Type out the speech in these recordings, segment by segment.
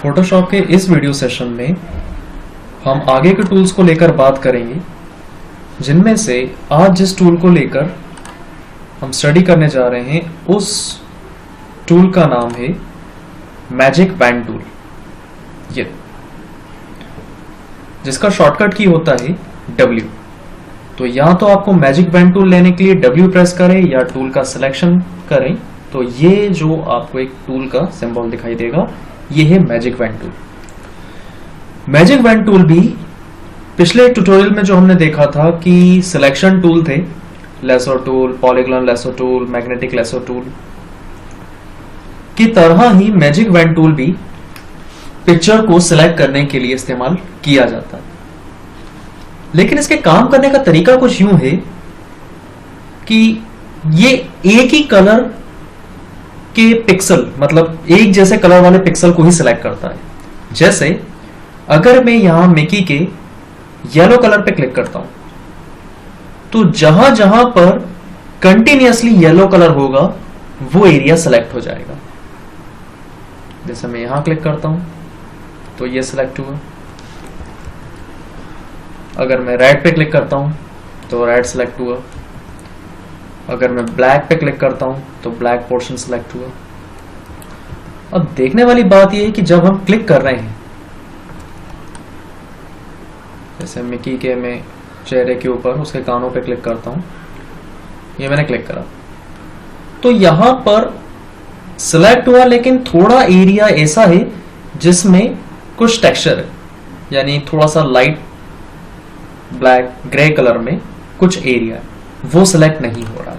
Photoshop के इस video session में हम आगे के टूल्स को लेकर बात करेंगे, जिनमें से आज जिस टूल को लेकर हम स्टडी करने जा रहे हैं उस टूल का नाम है मैजिक बैंड टूल, ये जिसका शॉर्टकट की होता है W। तो या तो आपको मैजिक बैंड टूल लेने के लिए W प्रेस करें या टूल का सिलेक्शन करें, तो ये जो आपको एक टूल का सिंबल दिखाई देगा ये है magic band tool. Magic band tool भी पिछले ट्यूटोरियल में जो हमने देखा था कि सिलेक्शन टूल थे, lasso tool, polygon lasso tool, magnetic lasso tool की तरह ही मैजिक बैंड टूल भी पिक्चर को सिलेक्ट करने के लिए इस्तेमाल किया जाता है। लेकिन इसके काम करने का तरीका कुछ यूं है कि ये एक ही कलर के पिक्सल, मतलब एक जैसे कलर वाले पिक्सल को ही सिलेक्ट करता है। जैसे अगर मैं यहां मिकी के येलो कलर पे क्लिक करता हूं तो जहां जहां पर कंटिन्यूअसली येलो कलर होगा वो एरिया सिलेक्ट हो जाएगा। जैसे मैं यहां क्लिक करता हूं तो ये सिलेक्ट हुआ। अगर मैं रेड पे क्लिक करता हूं तो रेड सिलेक्ट हुआ। अगर मैं ब्लैक पे क्लिक करता हूं तो ब्लैक पोर्शन सिलेक्ट हुआ। अब देखने वाली बात यह है कि जब हम क्लिक कर रहे हैं, जैसे मिकी के मैं चेहरे के ऊपर उसके कानों पे क्लिक करता हूं, ये मैंने क्लिक करा तो यहां पर सिलेक्ट हुआ, लेकिन थोड़ा एरिया ऐसा है जिसमें कुछ टेक्सचर है, यानी थोड़ा सा लाइट ब्लैक ग्रे कलर में कुछ एरिया है, वो सिलेक्ट नहीं हो रहा।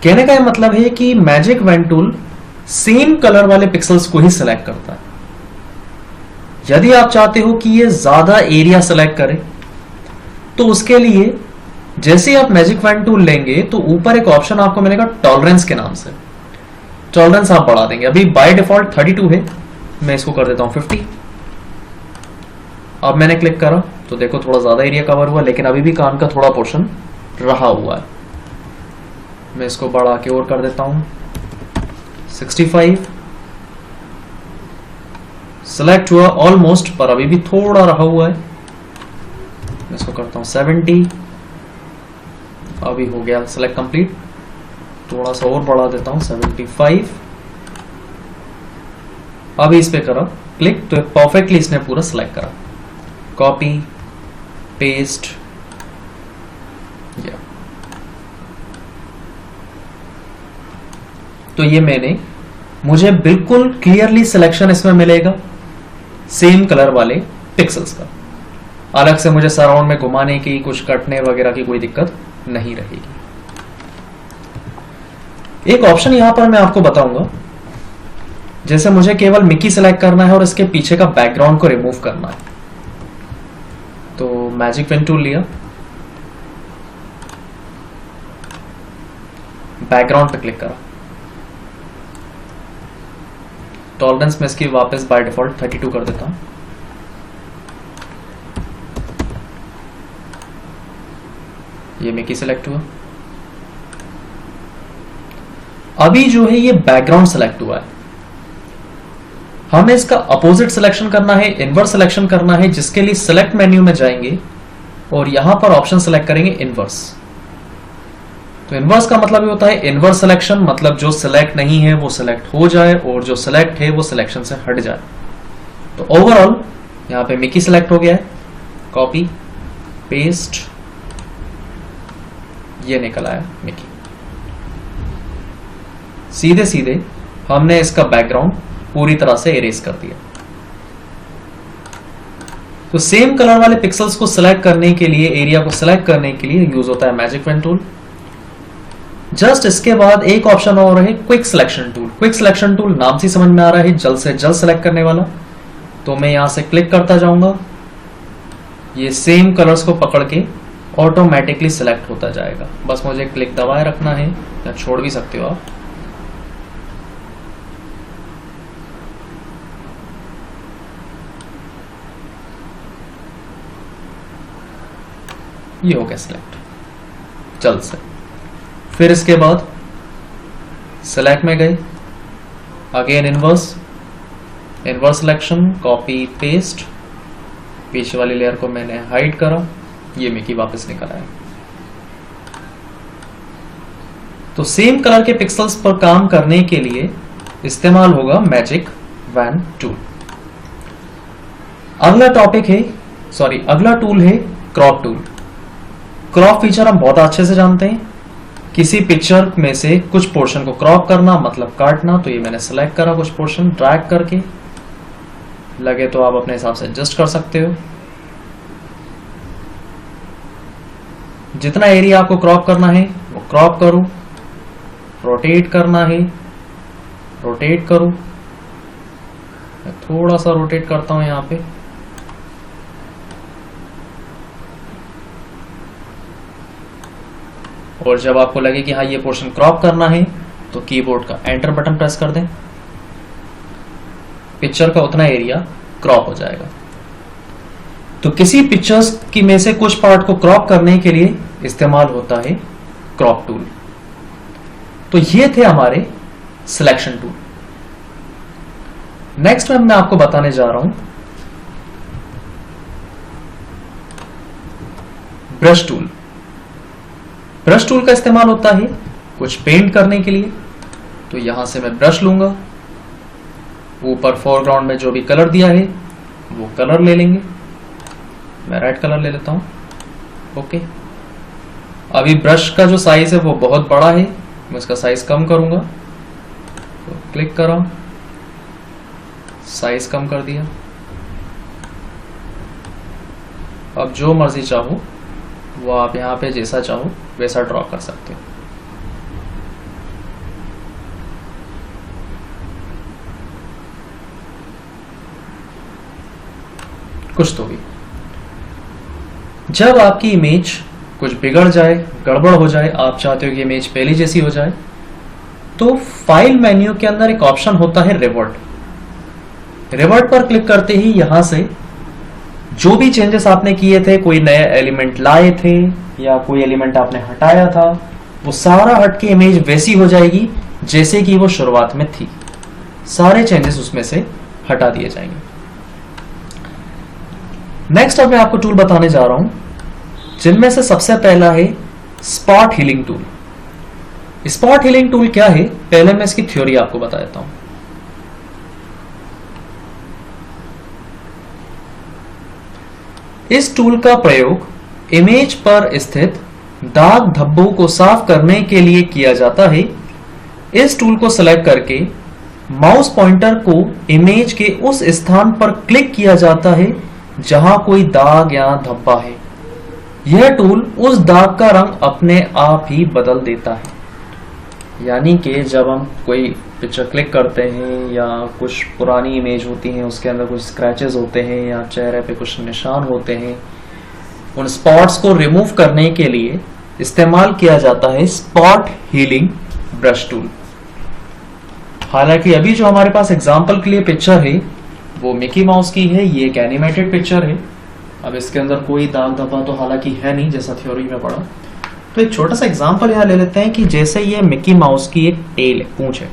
कहने का यह मतलब है कि magic band tool same colour वाले पिक्सल्स को ही सिलेक्ट करता है। यदि आप चाहते हो कि ये ज्यादा एरिया सिलेक्ट करे तो उसके लिए जैसे आप मैजिक बैंड टूल लेंगे तो ऊपर एक ऑप्शन आपको मिलेगा टॉलरेंस के नाम से। टॉलरेंस आप बढ़ा देंगे। अभी बाय डिफॉल्ट 32 है, मैं इसको कर देता हूं 50। अब मैंने क्लिक करा तो देखो थोड़ा ज्यादा एरिया कवर हुआ, लेकिन अभी भी कान का थोड़ा पोर्शन रहा हुआ है। मैं इसको बढ़ा के और कर देता हूं 65। सिलेक्ट हुआ ऑलमोस्ट, पर अभी भी थोड़ा रहा हुआ है। मैं इसको करता हूं 70। अभी हो गया सिलेक्ट कंप्लीट। थोड़ा सा और बढ़ा देता हूं 75। अभी इस पे करा क्लिक तो परफेक्टली इसने पूरा सिलेक्ट करा। कॉपी पेस्ट, तो ये मुझे बिल्कुल क्लियरली सिलेक्शन इसमें मिलेगा सेम कलर वाले पिक्सल्स का। अलग से मुझे सराउंड में घुमाने की, कुछ कटने वगैरह की कोई दिक्कत नहीं रहेगी। एक ऑप्शन यहां पर मैं आपको बताऊंगा, जैसे मुझे केवल मिकी सिलेक्ट करना है और इसके पीछे का बैकग्राउंड को रिमूव करना है, तो मैजिक पेन टूल लिया, बैकग्राउंड पे क्लिक करा। टॉलरेंस में इसकी वापस बाय डिफॉल्ट 32 कर देता हूं। ये मिकी सिलेक्ट हुआ। अभी जो है ये बैकग्राउंड सिलेक्ट हुआ है। हमें इसका अपोजिट सिलेक्शन करना है, इनवर्स सिलेक्शन करना है, जिसके लिए सिलेक्ट मेन्यू में जाएंगे और यहां पर ऑप्शन सिलेक्ट करेंगे इनवर्स। तो इनवर्स का मतलब ये होता है इनवर्स सिलेक्शन, मतलब जो सिलेक्ट नहीं है वो सिलेक्ट हो जाए और जो सिलेक्ट है वो सिलेक्शन से हट जाए। तो ओवरऑल यहां पे मिकी सिलेक्ट हो गया है। कॉपी पेस्ट, ये निकल आया मिकी। सीधे सीधे हमने इसका बैकग्राउंड पूरी तरह से इरेज कर दिया। तो सेम कलर वाले पिक्सल्स को सिलेक्ट करने के लिए, एरिया को सिलेक्ट करने के लिए यूज होता है मैजिक पेन टूल। जस्ट इसके बाद एक ऑप्शन और है quick selection tool. Quick selection tool नाम से समझ में आ रहा है जल्द से जल्द सिलेक्ट करने वाला। तो मैं यहां से क्लिक करता जाऊंगा, ये सेम कलर्स को पकड़ के ऑटोमेटिकली सिलेक्ट होता जाएगा। बस मुझे क्लिक दबाए रखना है, या छोड़ भी सकते हो आप। ये हो गया सिलेक्ट जल्द से। फिर इसके बाद सेलेक्ट में गए, again inverse, inverse selection, copy paste, पीछे वाली लेयर को मैंने हाइड करा, ये मिकी वापस निकल आया। तो सेम कलर के पिक्सल्स पर काम करने के लिए इस्तेमाल होगा मैजिक वैन टूल। अगला टूल है क्रॉप टूल। क्रॉप फीचर हम बहुत अच्छे से जानते हैं, किसी पिक्चर में से कुछ पोर्शन को क्रॉप करना मतलब काटना। तो ये मैंने सेलेक्ट करा, कुछ पोर्शन ड्रैग करके, लगे तो आप अपने हिसाब से एडजस्ट कर सकते हो। जितना एरिया आपको क्रॉप करना है वो क्रॉप करो, रोटेट करना है रोटेट करो। मैं थोड़ा सा रोटेट करता हूं यहां पे, और जब आपको लगे कि हाँ ये पोर्शन क्रॉप करना है तो कीबोर्ड का एंटर बटन प्रेस कर दें, पिक्चर का उतना एरिया क्रॉप हो जाएगा। तो किसी पिक्चर्स की में से कुछ पार्ट को क्रॉप करने के लिए इस्तेमाल होता है क्रॉप टूल। तो ये थे हमारे सिलेक्शन टूल। नेक्स्ट में मैं आपको बताने जा रहा हूं ब्रश टूल। ब्रश टूल का इस्तेमाल होता है कुछ पेंट करने के लिए। तो यहां से मैं ब्रश लूंगा, ऊपर फोरग्राउंड में जो भी कलर दिया है वो कलर ले लेंगे। मैं रेड कलर ले लेता हूं। ओके, अभी ब्रश का जो साइज है वो बहुत बड़ा है, मैं इसका साइज कम करूंगा। तो क्लिक करा, साइज कम कर दिया। अब जो मर्जी चाहो वो आप यहां पे जैसा चाहो वैसा ड्रॉ कर सकते हो। कुछ तो भी। जब आपकी इमेज कुछ बिगड़ जाए, गड़बड़ हो जाए, आप चाहते हो कि इमेज पहले जैसी हो जाए, तो फाइल मेन्यू के अंदर एक ऑप्शन होता है रिवर्ट। रिवर्ट पर क्लिक करते ही यहां से जो भी चेंजेस आपने किए थे, कोई नए एलिमेंट लाए थे या कोई एलिमेंट आपने हटाया था, वो सारा हट के इमेज वैसी हो जाएगी जैसे कि वो शुरुआत में थी। सारे चेंजेस उसमें से हटा दिए जाएंगे। नेक्स्ट अब मैं आपको टूल बताने जा रहा हूं, जिनमें से सबसे पहला है spot healing tool. Spot healing tool क्या है, पहले मैं इसकी थ्योरी आपको बता देता हूं। इस टूल का प्रयोग इमेज पर स्थित दाग धब्बों को साफ करने के लिए किया जाता है। इस टूल को सेलेक्ट करके माउस पॉइंटर को इमेज के उस स्थान पर क्लिक किया जाता है जहां कोई दाग या धब्बा है। यह टूल उस दाग का रंग अपने आप ही बदल देता है। यानी कि जब हम कोई पिक्चर क्लिक करते हैं या कुछ पुरानी इमेज होती है उसके अंदर कुछ स्क्रैचेस होते हैं या चेहरे पे कुछ निशान होते हैं, उन स्पॉट्स को रिमूव करने के लिए इस्तेमाल किया जाता है स्पॉट हीलिंग ब्रश टूल। हालांकि अभी जो हमारे पास एग्जांपल के लिए पिक्चर है वो मिकी माउस की है, ये एक एनिमेटेड पिक्चर है। अब इसके अंदर कोई दाग धब्बा तो हालांकि है नहीं, जैसा थ्योरी में पढ़ा। तो एक छोटा सा एग्जांपल यहाँ ले लेते हैं कि जैसे ये मिकी माउस की एक टेल है, पूंछ है,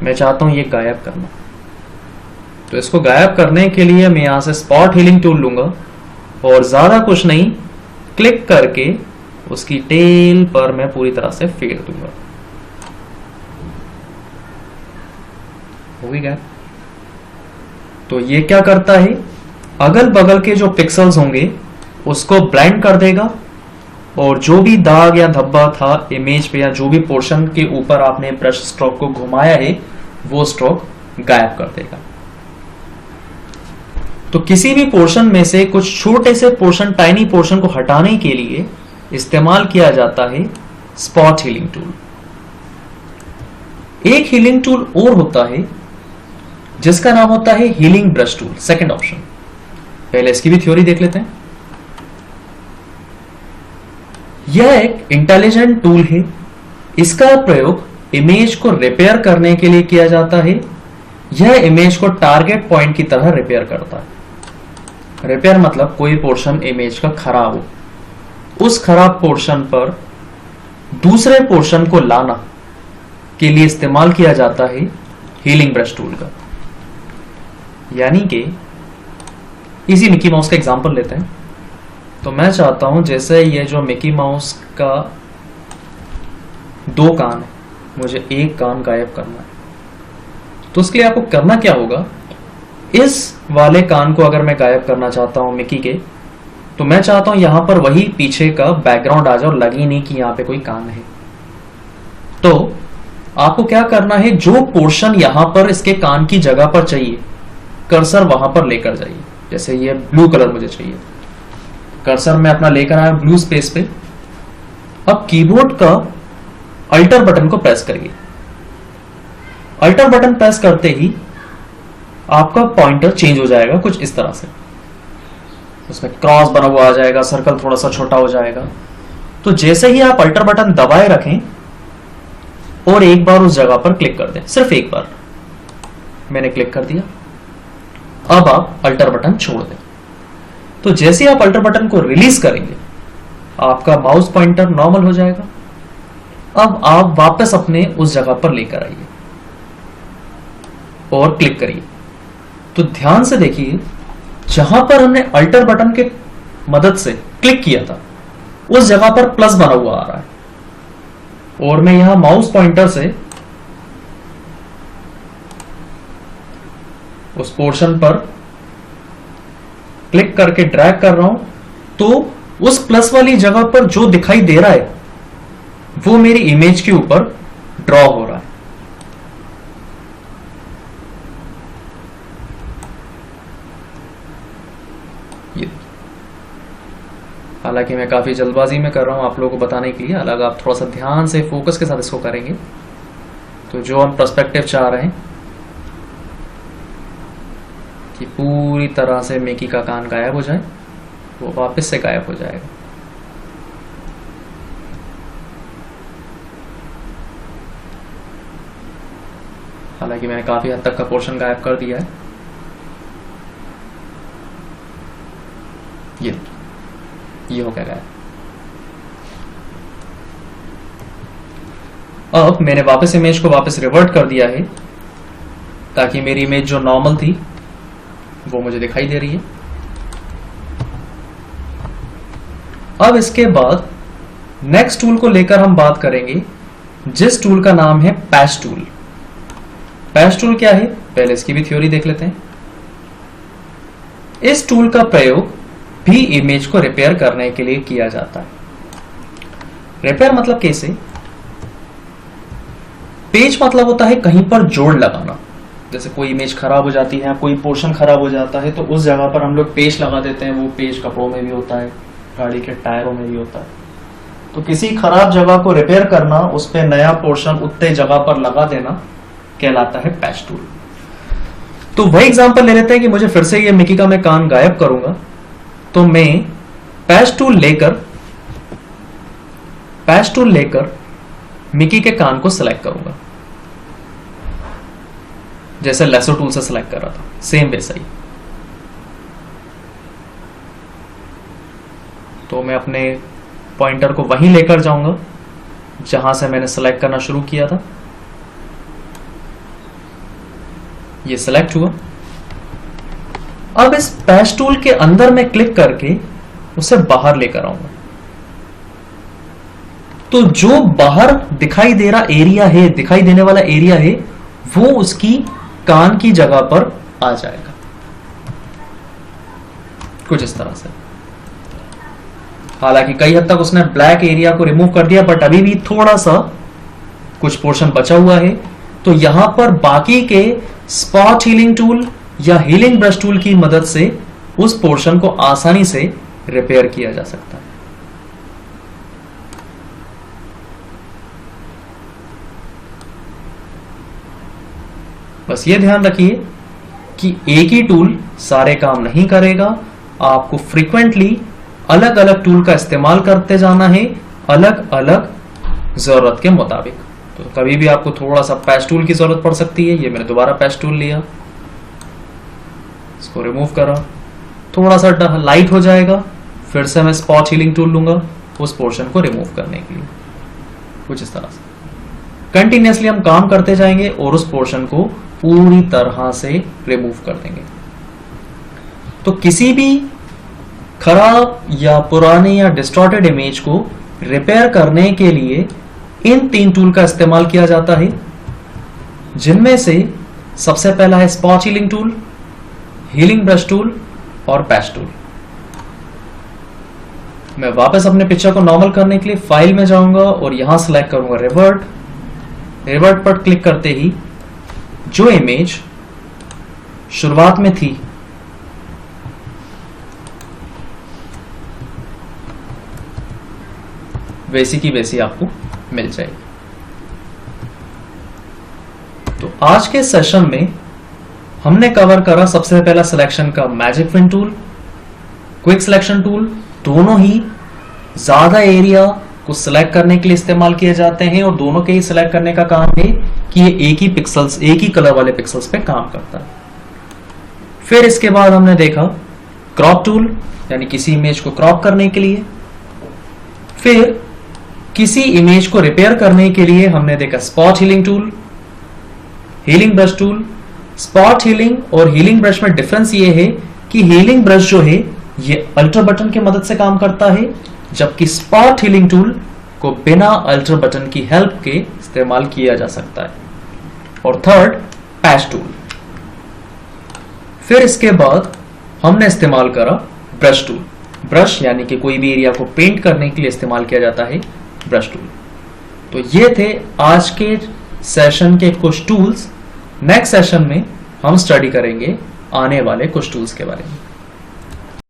मैं चाहता हूं ये गायब करना। तो इसको गायब करने के लिए मैं यहां से स्पॉट हीलिंग टूल लूंगा और ज्यादा कुछ नहीं, क्लिक करके उसकी टेल पर मैं पूरी तरह से फेर दूंगा। हो गया। तो ये क्या करता है, अगल बगल के जो पिक्सल्स होंगे उसको ब्लेंड कर देगा और जो भी दाग या धब्बा था इमेज पे या जो भी पोर्शन के ऊपर आपने ब्रश स्ट्रोक को घुमाया है वो स्ट्रोक गायब कर देगा। तो किसी भी पोर्शन में से कुछ छोटे से पोर्शन, टाइनी पोर्शन को हटाने के लिए इस्तेमाल किया जाता है स्पॉट हीलिंग टूल। एक हीलिंग टूल और होता है जिसका नाम होता है healing brush tool, second option. पहले इसकी भी थ्योरी देख लेते हैं। यह एक इंटेलिजेंट टूल है। इसका प्रयोग इमेज को रिपेयर करने के लिए किया जाता है। यह इमेज को टारगेट पॉइंट की तरह रिपेयर करता है। रिपेयर मतलब कोई पोर्शन इमेज का खराब हो, उस खराब पोर्शन पर दूसरे पोर्शन को लाना के लिए इस्तेमाल किया जाता है हीलिंग ब्रश टूल का। यानी कि इसी मिकी माउस का एग्जांपल लेते हैं। तो मैं चाहता हूं जैसे ये जो मिकी माउस का 2 कान है, मुझे एक कान गायब करना है। तो उसके लिए आपको करना क्या होगा, इस वाले कान को अगर मैं गायब करना चाहता हूं मिकी के, तो मैं चाहता हूं यहां पर वही पीछे का बैकग्राउंड आ जाए और लगे नहीं कि यहां पे कोई कान है। तो आपको क्या करना है, जो पोर्शन यहां पर इसके कान की जगह पर चाहिए, कर्सर वहां पर लेकर जाइए। जैसे ये ब्लू कलर मुझे चाहिए, कर्सर मैं अपना लेकर आया ब्लू स्पेस पे। अब कीबोर्ड का अल्टर बटन को प्रेस करिए। अल्टर बटन प्रेस करते ही आपका पॉइंटर चेंज हो जाएगा कुछ इस तरह से, उसमें क्रॉस बना हुआ आ जाएगा, सर्कल थोड़ा सा छोटा हो जाएगा। तो जैसे ही आप अल्टर बटन दबाए रखें और एक बार उस जगह पर क्लिक कर दें, सिर्फ एक बार, मैंने क्लिक कर दिया। अब आप अल्टर बटन छोड़ दें। तो जैसे आप अल्टर बटन को रिलीज करेंगे आपका माउस पॉइंटर नॉर्मल हो जाएगा। अब आप वापस अपने उस जगह पर लेकर आइए और क्लिक करिए। तो ध्यान से देखिए, जहां पर हमने अल्टर बटन के मदद से क्लिक किया था उस जगह पर प्लस बना हुआ आ रहा है, और मैं यहां माउस पॉइंटर से उस पोर्शन पर क्लिक करके ड्रैग कर रहा हूं, तो उस प्लस वाली जगह पर जो दिखाई दे रहा है वो मेरी इमेज के ऊपर ड्रॉ हो रहा है। ये हालांकि मैं काफी जल्दबाजी में कर रहा हूं आप लोगों को बताने के लिए, अलग आप थोड़ा सा ध्यान से फोकस के साथ इसको करेंगे तो जो हम पर्सपेक्टिव चाह रहे हैं कि पूरी तरह से मिकी का कान गायब हो जाए, वो वापस से गायब हो जाएगा। हालांकि मैंने काफी हद तक का पोर्शन गायब कर दिया है। ये हो गया गायब। अब मैंने वापस इमेज को वापस रिवर्ट कर दिया है ताकि मेरी इमेज जो नॉर्मल थी वो मुझे दिखाई दे रही है। अब इसके बाद नेक्स्ट टूल को लेकर हम बात करेंगे, जिस टूल का नाम है पैच टूल। पैच टूल क्या है, पहले इसकी भी थ्योरी देख लेते हैं। इस टूल का प्रयोग भी इमेज को रिपेयर करने के लिए किया जाता है। रिपेयर मतलब कैसे, पेज मतलब होता है कहीं पर जोड़ लगाना। जैसे कोई इमेज खराब हो जाती है, कोई पोर्शन खराब हो जाता है, तो उस जगह पर हम लोग पेज लगा देते हैं। वो पेज कपड़ों में भी होता है, गाड़ी के टायरों में भी होता है। तो किसी खराब जगह को रिपेयर करना, उस पर नया पोर्शन उतने जगह पर लगा देना कहलाता है पैच टूल। तो वही एग्जांपल ले लेते हैं कि मुझे फिर से ये मिकी का मैं कान गायब करूंगा, तो मैं पैच टूल लेकर मिकी के कान को सिलेक्ट करूंगा, जैसे लेसो टूल से सिलेक्ट कर रहा था, सेम वैसा ही। तो मैं अपने पॉइंटर को वहीं लेकर जाऊंगा जहां से मैंने सिलेक्ट करना शुरू किया था। ये सिलेक्ट हुआ। अब इस पैच टूल के अंदर मैं क्लिक करके उसे बाहर लेकर आऊंगा। तो जो बाहर दिखाई दे रहा एरिया है, दिखाई देने वाला एरिया है, वो उसकी कान की जगह पर आ जाएगा, कुछ इस तरह से। हालांकि कई हद तक उसने ब्लैक एरिया को रिमूव कर दिया, बट अभी भी थोड़ा सा कुछ पोर्शन बचा हुआ है। तो यहां पर बाकी के स्पॉट हीलिंग टूल या हीलिंग ब्रश टूल की मदद से उस पोर्शन को आसानी से रिपेयर किया जा सकता है। बस ये ध्यान रखिए कि एक ही टूल सारे काम नहीं करेगा, आपको फ्रीक्वेंटली अलग अलग टूल का इस्तेमाल करते जाना है, अलग अलग जरूरत के मुताबिक। तो कभी भी आपको थोड़ा सा पैच टूल की जरूरत पड़ सकती है। ये मैंने दोबारा पैच टूल लिया, इसको रिमूव करा, थोड़ा सा लाइट हो जाएगा, फिर से मैं स्पॉट हीलिंग टूल लूंगा उस पोर्शन को रिमूव करने के लिए, कुछ इस तरह से। कंटिन्यूअसली हम काम करते जाएंगे और उस पोर्शन को पूरी तरह से रिमूव कर देंगे। तो किसी भी खराब या पुराने या डिस्टॉर्टेड इमेज को रिपेयर करने के लिए इन 3 टूल का इस्तेमाल किया जाता है, जिनमें से सबसे पहला है spot healing tool, healing brush tool और पैच टूल। मैं वापस अपने पिक्चर को नॉर्मल करने के लिए फाइल में जाऊंगा और यहां सेलेक्ट करूंगा रिवर्ट। रिवर्ट पर क्लिक करते ही जो इमेज शुरुआत में थी वैसी की वैसी आपको मिल जाएगी। तो आज के सेशन में हमने कवर करा सबसे पहला सिलेक्शन का magic fin tool, quick selection tool. दोनों ही ज्यादा एरिया को सिलेक्ट करने के लिए इस्तेमाल किए जाते हैं और दोनों के ही सिलेक्ट करने का काम है कि ये एक ही कलर वाले पिक्सल्स पे काम करता है। फिर इसके बाद हमने देखा क्रॉप टूल, यानी किसी इमेज को क्रॉप करने के लिए। फिर किसी इमेज को रिपेयर करने के लिए हमने देखा spot healing tool, healing brush tool. Spot healing और हीलिंग ब्रश में डिफरेंस ये है कि हीलिंग ब्रश जो है ये अल्टर बटन की मदद से काम करता है, जबकि स्पॉट हीलिंग टूल को बिना अल्टर बटन की हेल्प के इस्तेमाल किया जा सकता है। और थर्ड पैच टूल। फिर इसके बाद हमने इस्तेमाल करा ब्रश टूल। ब्रश यानी कि कोई भी एरिया को पेंट करने के लिए इस्तेमाल किया जाता है ब्रश टूल। तो ये थे आज के सेशन के कुछ टूल्स। नेक्स्ट सेशन में हम स्टडी करेंगे आने वाले कुछ टूल्स के बारे में।